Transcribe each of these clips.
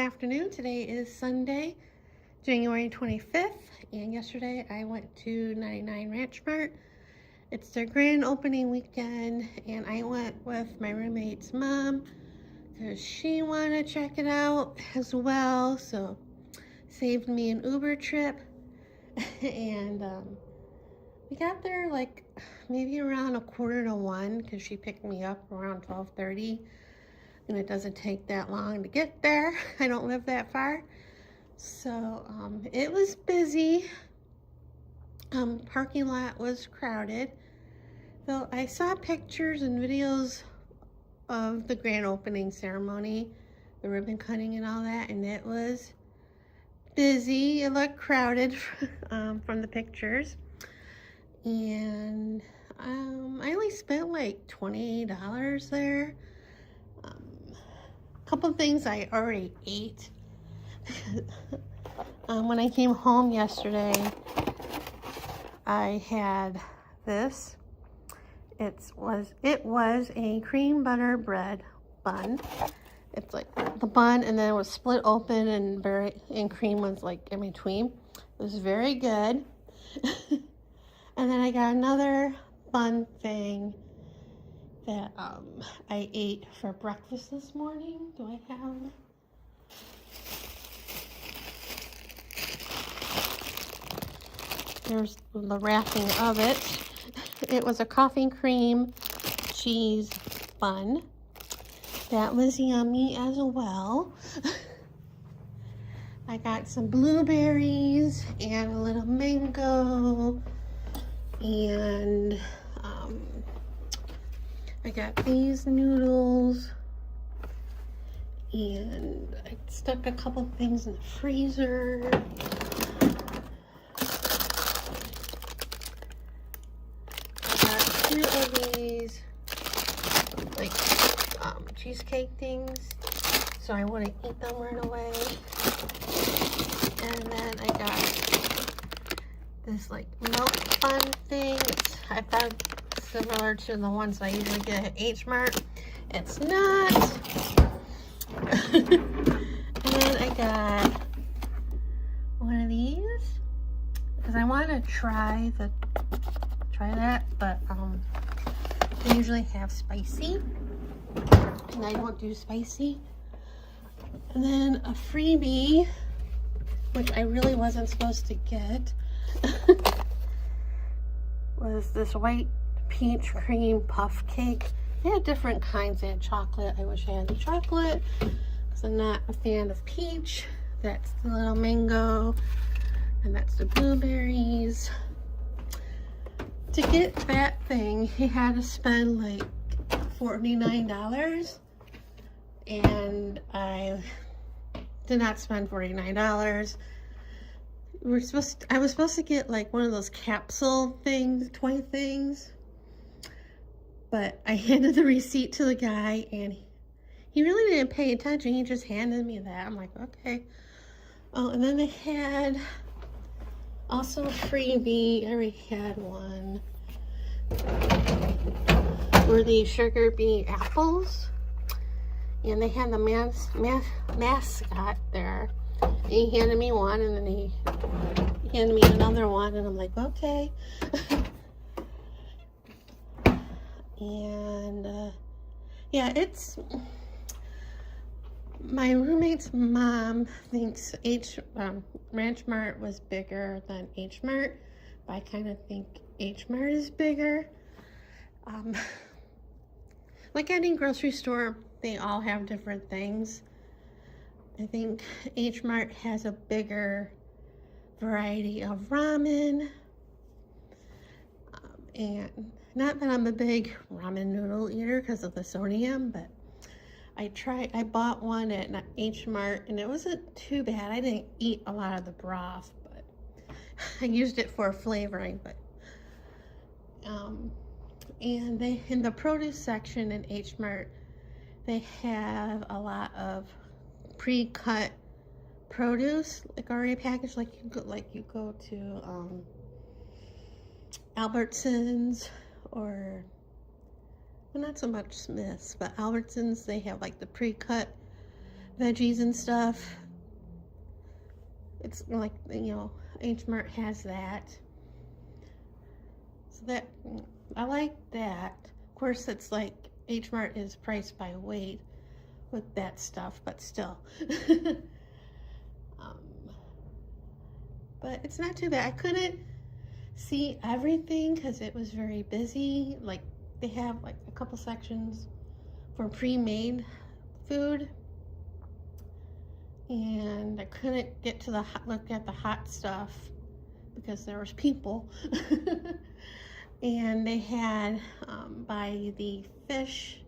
afternoon. Today is Sunday, January 25th, and yesterday I went to 99 Ranch Mart. It's their grand opening weekend, and I went with my roommate's mom because she wanted to check it out as well, so saved me an Uber trip. And we got there like maybe around 12:45 because she picked me up around 12:30. And it doesn't take that long to get there. I don't live that far. So it was busy. Parking lot was crowded. Though I saw pictures and videos of the grand opening ceremony, the ribbon cutting and all that, and it was busy. It looked crowded from the pictures. And I only spent like $20 there. Couple things I already ate. When I came home yesterday, I had this. It was a cream butter bread bun. It's like the bun, and then it was split open, and cream was like in between. It was very good. And then I got another bun thing that I ate for breakfast this morning. Do I have? There's the wrapping of it. It was a coffee cream cheese bun. That was yummy as well. I got some blueberries and a little mango, and I got these noodles, and I stuck a couple things in the freezer. I got 2 of these, like, cheesecake things, so I wouldn't eat them right away. And then I got this, like, milk bun thing. I thought similar to the ones I usually get at Hmart. It's not. And then I got one of these because I want to try that, but they usually have spicy, and I don't do spicy. And then a freebie, which I really wasn't supposed to get, was this white peach cream puff cake. They had different kinds. They had chocolate. I wish I had the chocolate because I'm not a fan of peach. That's the little mango, and that's the blueberries. To get that thing, you had to spend like $49, and I did not spend $49. I was supposed to get like one of those capsule things, toy things. But I handed the receipt to the guy, and he really didn't pay attention. He just handed me that. I'm like, okay. Oh, and then they had also a freebie. I already had one. Were these sugar beet apples. And they had the mascot there. And he handed me one, and then he handed me another one, and I'm like, okay. And yeah, my roommate's mom thinks Ranch Mart was bigger than Hmart, but I kind of think Hmart is bigger. Like any grocery store, they all have different things. I think Hmart has a bigger variety of ramen, and not that I'm a big ramen noodle eater because of the sodium, but I bought one at Hmart, and it wasn't too bad. I didn't eat a lot of the broth, but I used it for flavoring. But and they, in the produce section in Hmart, they have a lot of pre-cut produce, like already packaged, like you go to Albertsons, or well, not so much Smith's, but Albertsons, they have like the pre-cut veggies and stuff. It's like, you know, Hmart has that. So that, I like that. Of course, it's like Hmart is priced by weight with that stuff, but still. But it's not too bad. I couldn't see everything because it was very busy. Like, they have like a couple sections for pre-made food, and I couldn't get to the look at the hot stuff because there was people. And they had by the fish,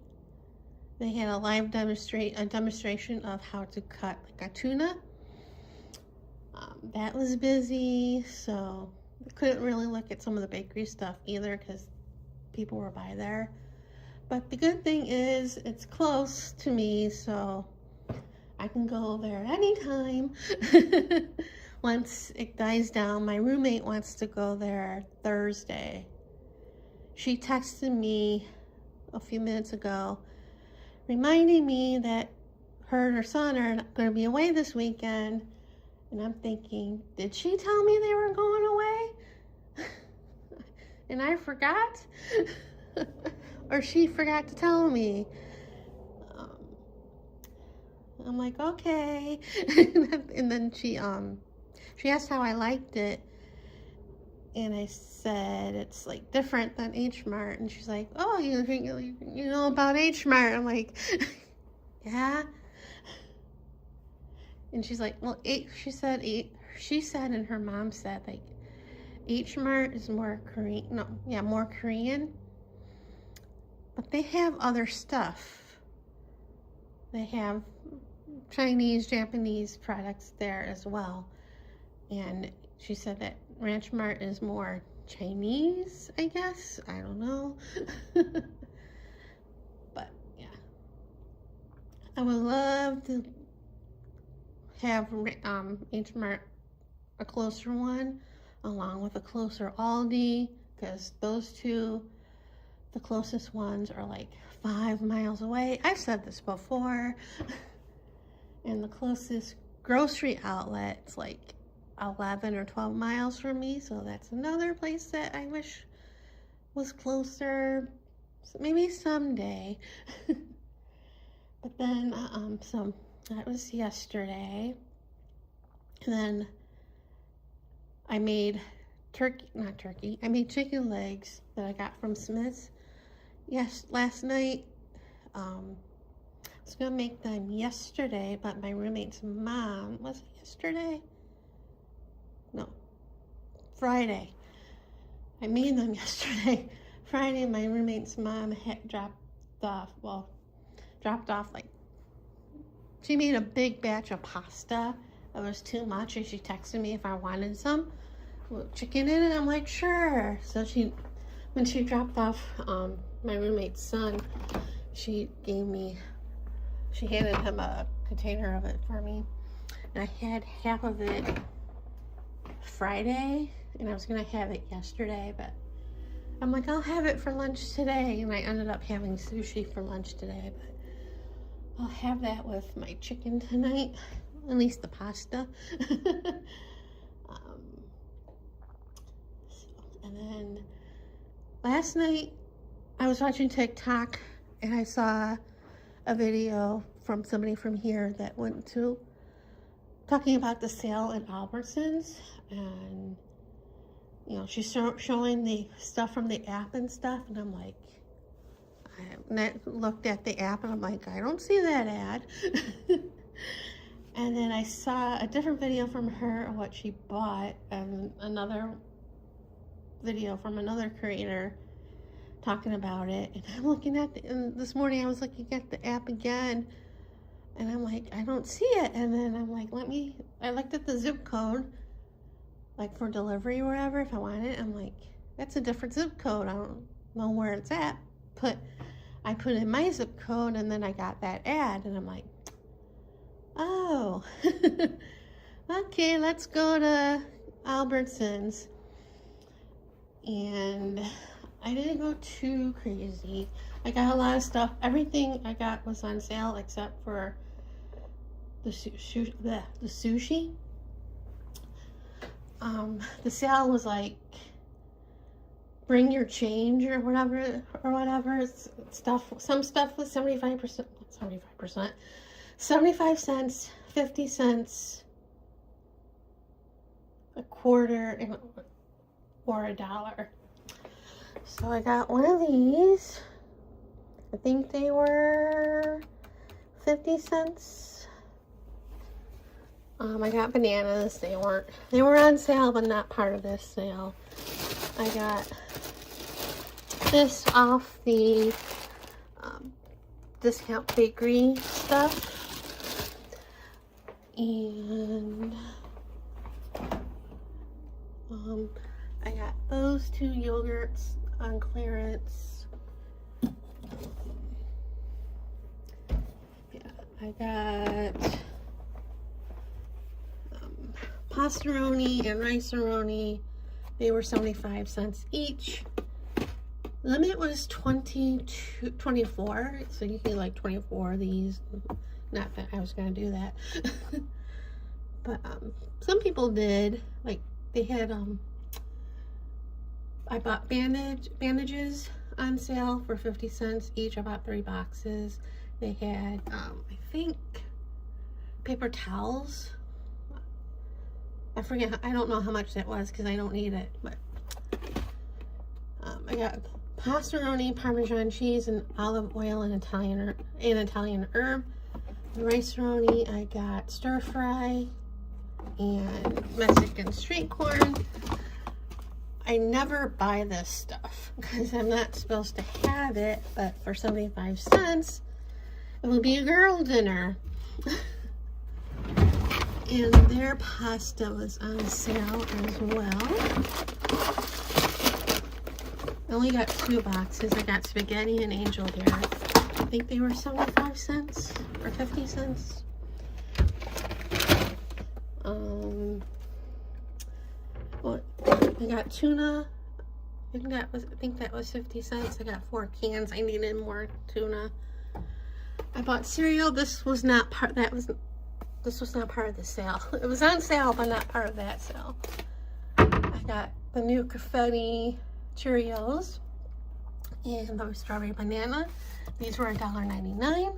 they had a live demonstration of how to cut like a tuna. That was busy, so I couldn't really look at some of the bakery stuff either because people were by there. But the good thing is it's close to me, so I can go there anytime. Once it dies down, my roommate wants to go there Thursday. She texted me a few minutes ago reminding me that her and her son are going to be away this weekend. And I'm thinking, did she tell me they were going away? And I forgot? Or she forgot to tell me? I'm like, okay. And then she asked how I liked it. And I said, it's like different than Hmart. And she's like, oh, you know about Hmart? I'm like, yeah. And she's like, well, she said, and her mom said, like, Hmart is more Korean, more Korean. But they have other stuff. They have Chinese, Japanese products there as well. And she said that Ranch Mart is more Chinese, I guess. I don't know. But, yeah. I would love to have Hmart a closer one along with a closer Aldi, because those two, the closest ones, are like 5 miles away. I've said this before. And the closest grocery outlet's like 11 or 12 miles from me, so that's another place that I wish was closer. So maybe someday. But then so that was yesterday. And then I made I made chicken legs that I got from Smith's. Yes, last night. I was gonna make them yesterday, but my roommate's mom, was it yesterday? No, Friday. I made them yesterday. Friday, my roommate's mom had dropped off like, she made a big batch of pasta. It was too much, and she texted me if I wanted some chicken in it. I'm like, sure. So when she dropped off my roommate's son, she handed him a container of it for me. And I had half of it Friday, and I was gonna have it yesterday, but I'm like, I'll have it for lunch today. And I ended up having sushi for lunch today, but I'll have that with my chicken tonight, at least the pasta. And then last night I was watching TikTok, and I saw a video from somebody from here that went to talking about the sale at Albertson's, and you know, she's showing the stuff from the app and stuff, and I'm like, I looked at the app and I'm like, I don't see that ad. And then I saw a different video from her of what she bought, and another video from another creator talking about it. And I'm looking at and this morning I was looking at the app again, and I'm like, I don't see it. And then I'm like, I looked at the zip code, like for delivery or whatever, if I want it. I'm like, that's a different zip code. I don't know where it's at. I put in my zip code, and then I got that ad, and I'm like, oh, okay, let's go to Albertson's. And I didn't go too crazy. I got a lot of stuff. Everything I got was on sale except for the sushi. The sale was like bring your change or whatever. It's stuff. Some stuff was 75%, 75 cents, 50 cents, a quarter, or $1. So I got one of these. I think they were 50 cents. I got bananas. They were on sale, but not part of this sale. I got this off the discount bakery stuff. And I got those 2 yogurts on clearance. Yeah, I got pastaroni and rice-a-roni. They were 75 cents each. Limit was 24, so you get like 24 of these. Not that I was gonna do that. But some people did. Like they had I bought bandages on sale for 50 cents each. I bought 3 boxes. They had I think paper towels. I forget, I don't know how much that was because I don't need it, but I got pastaroni, Parmesan cheese, and olive oil and Italian herb. Rice-a-roni, I got stir fry and Mexican street corn. I never buy this stuff because I'm not supposed to have it, but for 75 cents, it will be a girl dinner. And their pasta was on sale as well. I only got 2 boxes. I got spaghetti and angel hair. I think they were 75 cents or 50 cents. I got tuna. I think that was 50 cents. I got 4 cans. I needed more tuna. I bought cereal. This was not part of the sale. It was on sale, but not part of that sale. I got the new confetti Cheerios and the strawberry banana. These were $1.99.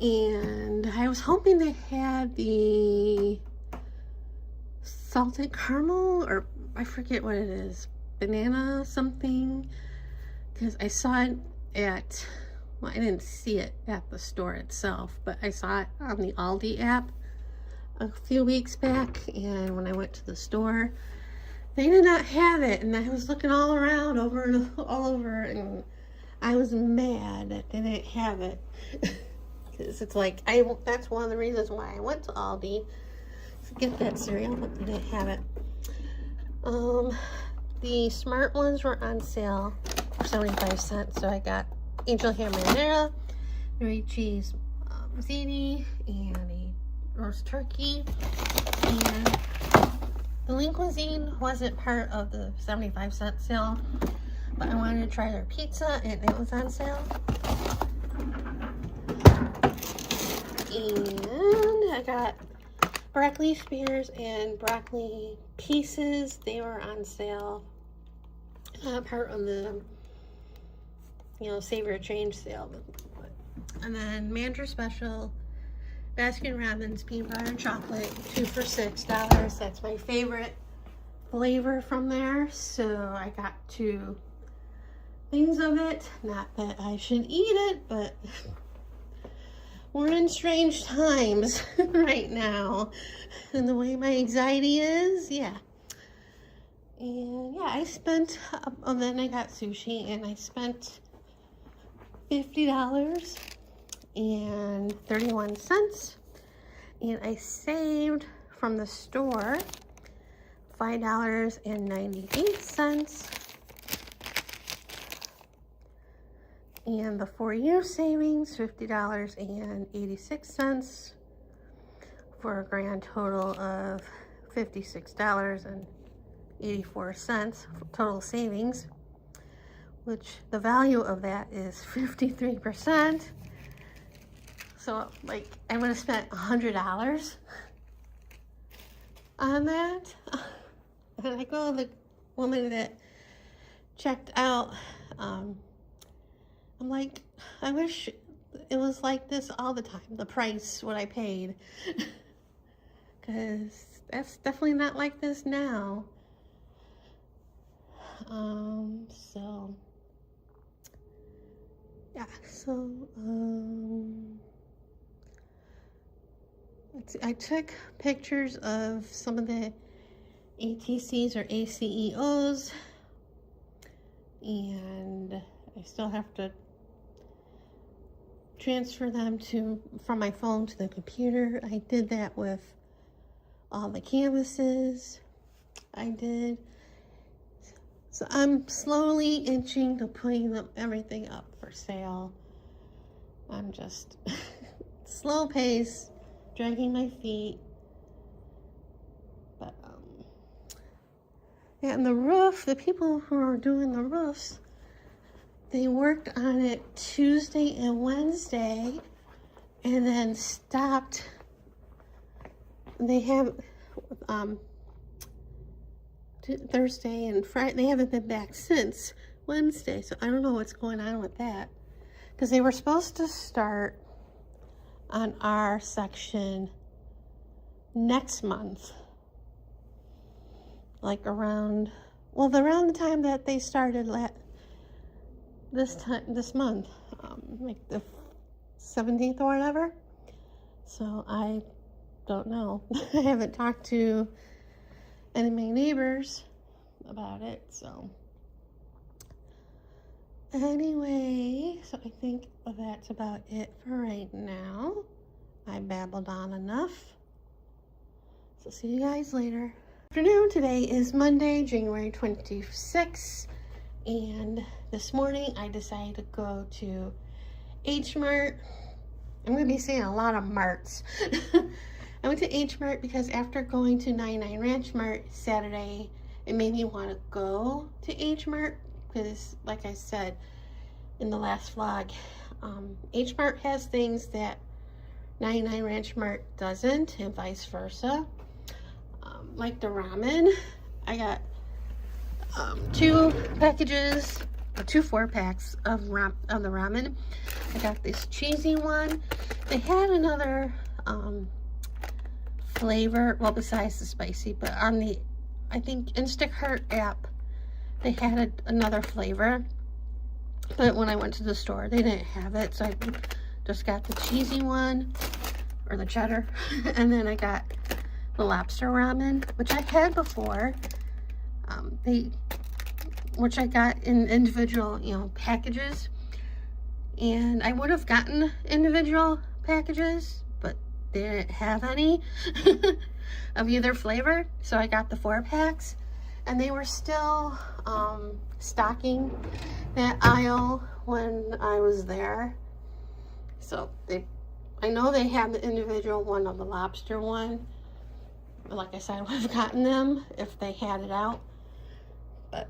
And I was hoping they had the salted caramel, or I forget what it is, banana something, because I saw it at, well, I didn't see it at the store itself, but I saw it on the Aldi app a few weeks back, and when I went to the store, they did not have it, and I was looking all around, all over, and I was mad that they didn't have it. Because it's like, that's one of the reasons why I went to Aldi to get that cereal, but they didn't have it. The Smart ones were on sale for 75 cents, so I got angel hair marinara, Dairy cheese ziti, and a roast turkey. And the lean cuisine wasn't part of the 75-cent sale, but I wanted to try their pizza, and it was on sale. And I got broccoli spears and broccoli pieces. They were on sale, part of the, Save or Change sale. And then Manager Special, Baskin Robbins peanut butter and chocolate, 2 for $6. That's my favorite flavor from there. So I got 2 things of it. Not that I should eat it, but we're in strange times right now. And the way my anxiety is, yeah. And yeah, I spent, and then I got sushi, and I spent $50.31. And I saved from the store $5.98. And the for-you savings, $50.86, for a grand total of $56.84 total savings, which the value of that is 53%. So, like, I would have spent $100 on that. And I go to the woman that checked out. I'm like, I wish it was like this all the time, the price, what I paid. Because that's definitely not like this now. So, yeah, so, I took pictures of some of the ATCs or ACEOs, and I still have to transfer them from my phone to the computer. I did that with all the canvases I did. So I'm slowly inching to putting everything up for sale. I'm just slow pace, dragging my feet. But yeah, and the roof, the people who are doing the roofs, they worked on it Tuesday and Wednesday and then stopped. They have Thursday and Friday. They haven't been back since Wednesday, so I don't know what's going on with that. Because they were supposed to start on our section next month. Like around the time that they started this month, like the 17th or whatever. So I don't know. I haven't talked to any of my neighbors about it, so anyway, so I think that's about it for right now. I babbled on enough, so see you guys later. Afternoon. Today is Monday, January 26th, and this morning I decided to go to Hmart. I'm going to be saying a lot of marts. I went to Hmart because after going to 99 Ranch Mart Saturday, it made me want to go to Hmart because, like I said in the last vlog, Hmart has things that 99 Ranch Mart doesn't, and vice versa. Like the ramen, I got 2 packages, or 2 4-packs of the ramen. I got this cheesy one. They had another flavor, well, besides the spicy, but on the, I think, Instacart app, they had another flavor, but when I went to the store, they didn't have it, so I just got the cheesy one, or the cheddar, and then I got the lobster ramen, which I had before, which I got in individual, packages, and I would have gotten individual packages, but they didn't have any of either flavor, so I got the 4-packs, and they were still stocking that aisle when I was there. So I know they have the individual one of the lobster one. Like I said, I would have gotten them if they had it out. But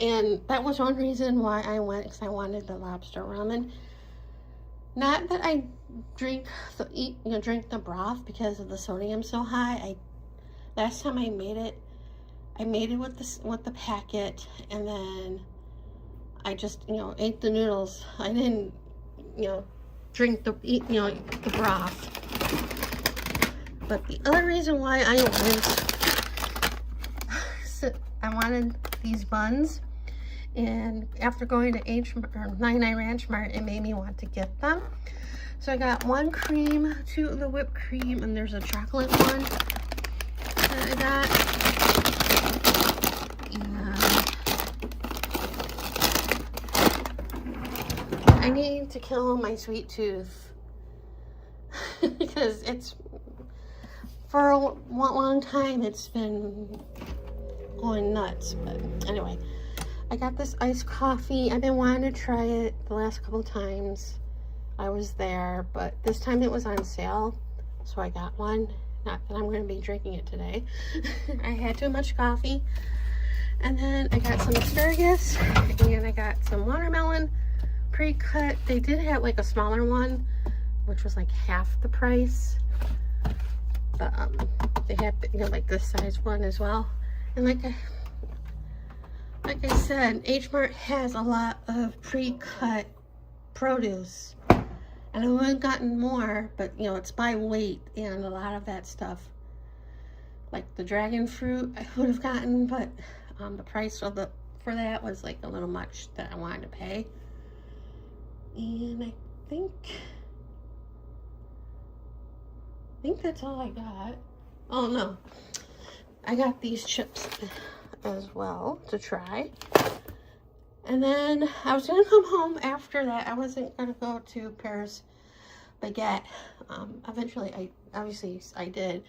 and that was one reason why I went, because I wanted the lobster ramen. Not that I drink the broth because of the sodium so high. Last time I made it with the packet, and then I just ate the noodles. I didn't drink the broth. But the other reason why I wanted these buns, and after going to 99 Ranch Mart, it made me want to get them. So I got 1 cream, 2 of the whipped cream, and there's a chocolate one that I got. And I need to kill my sweet tooth because it's, for a long time, it's been going nuts. But anyway, I got this iced coffee. I've been wanting to try it the last couple times I was there, but this time it was on sale, so I got one. Not that I'm going to be drinking it today. I had too much coffee. And then I got some asparagus, and I got some watermelon pre-cut. They did have like a smaller one, which was like half the price. But they have, you know, like this size one as well. And like I said, Hmart has a lot of pre-cut produce. And I would have gotten more, but you know, it's by weight, and a lot of that stuff, like the dragon fruit, I would have gotten, but the price of for that was like a little much that I wanted to pay. And I think that's all I got. Oh no, I got these chips as well to try. And then I was gonna come home after that. I wasn't gonna go to Paris Baguette. Eventually obviously I did,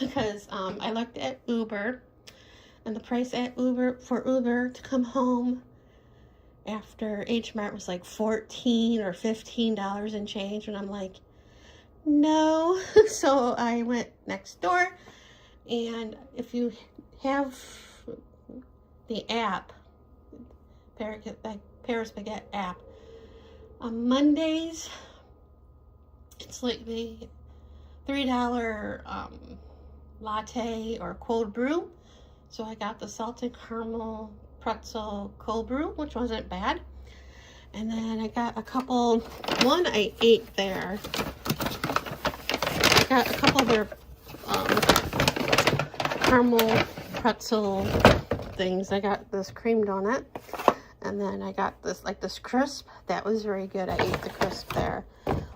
because I looked at Uber, and the price at Uber for Uber to come home after Hmart was like $14 or $15 and change, and I'm like, no. So I went next door, and if you have the app, Paris Baguette app, on Mondays it's like the $3 latte or cold brew. So I got the salted caramel pretzel cold brew, which wasn't bad. And then I got a couple, one I ate there. I got a couple of their caramel pretzel things. I got this cream donut, and then I got this, like this crisp. That was very good. I ate the crisp there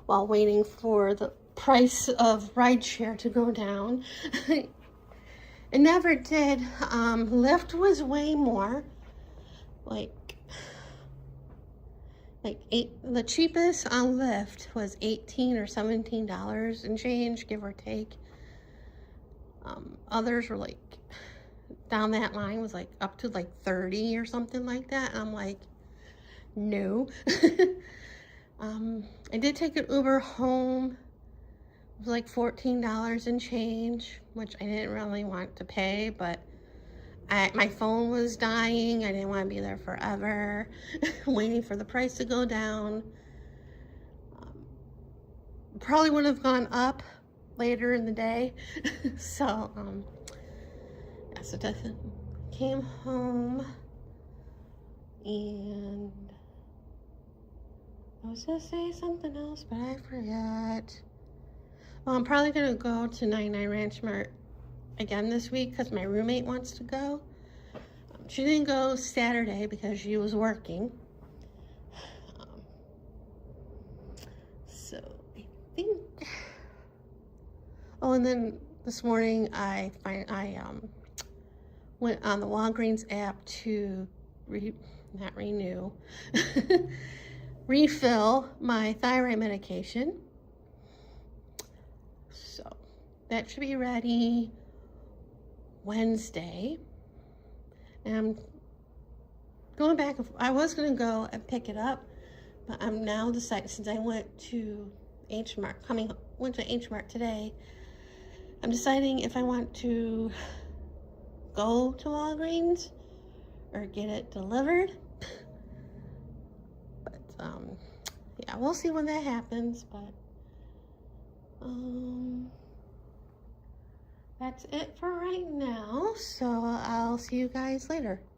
while waiting for the price of rideshare to go down. It never did. Lyft was way more. The cheapest on Lyft was $18 or $17 and change, give or take. Others were like, down that line was like up to like 30 or something like that. And I'm like, no. I did take an Uber home. It was like $14 and change, which I didn't really want to pay, but my phone was dying. I didn't want to be there forever, waiting for the price to go down. Probably would have gone up later in the day. So, yeah, so came home, and I was gonna say something else, but I forgot. Well, I'm probably gonna go to 99 Ranch Mart again this week because my roommate wants to go. She didn't go Saturday because she was working. So I think. Oh, and then this morning I went on the Walgreens app to refill my thyroid medication. So that should be ready Wednesday. And I'm going back. I was going to go and pick it up, but I'm now deciding, since I went to Hmart today, I'm deciding if I want to go to Walgreens or get it delivered. But yeah, we'll see when that happens. But that's it for right now. So I'll see you guys later.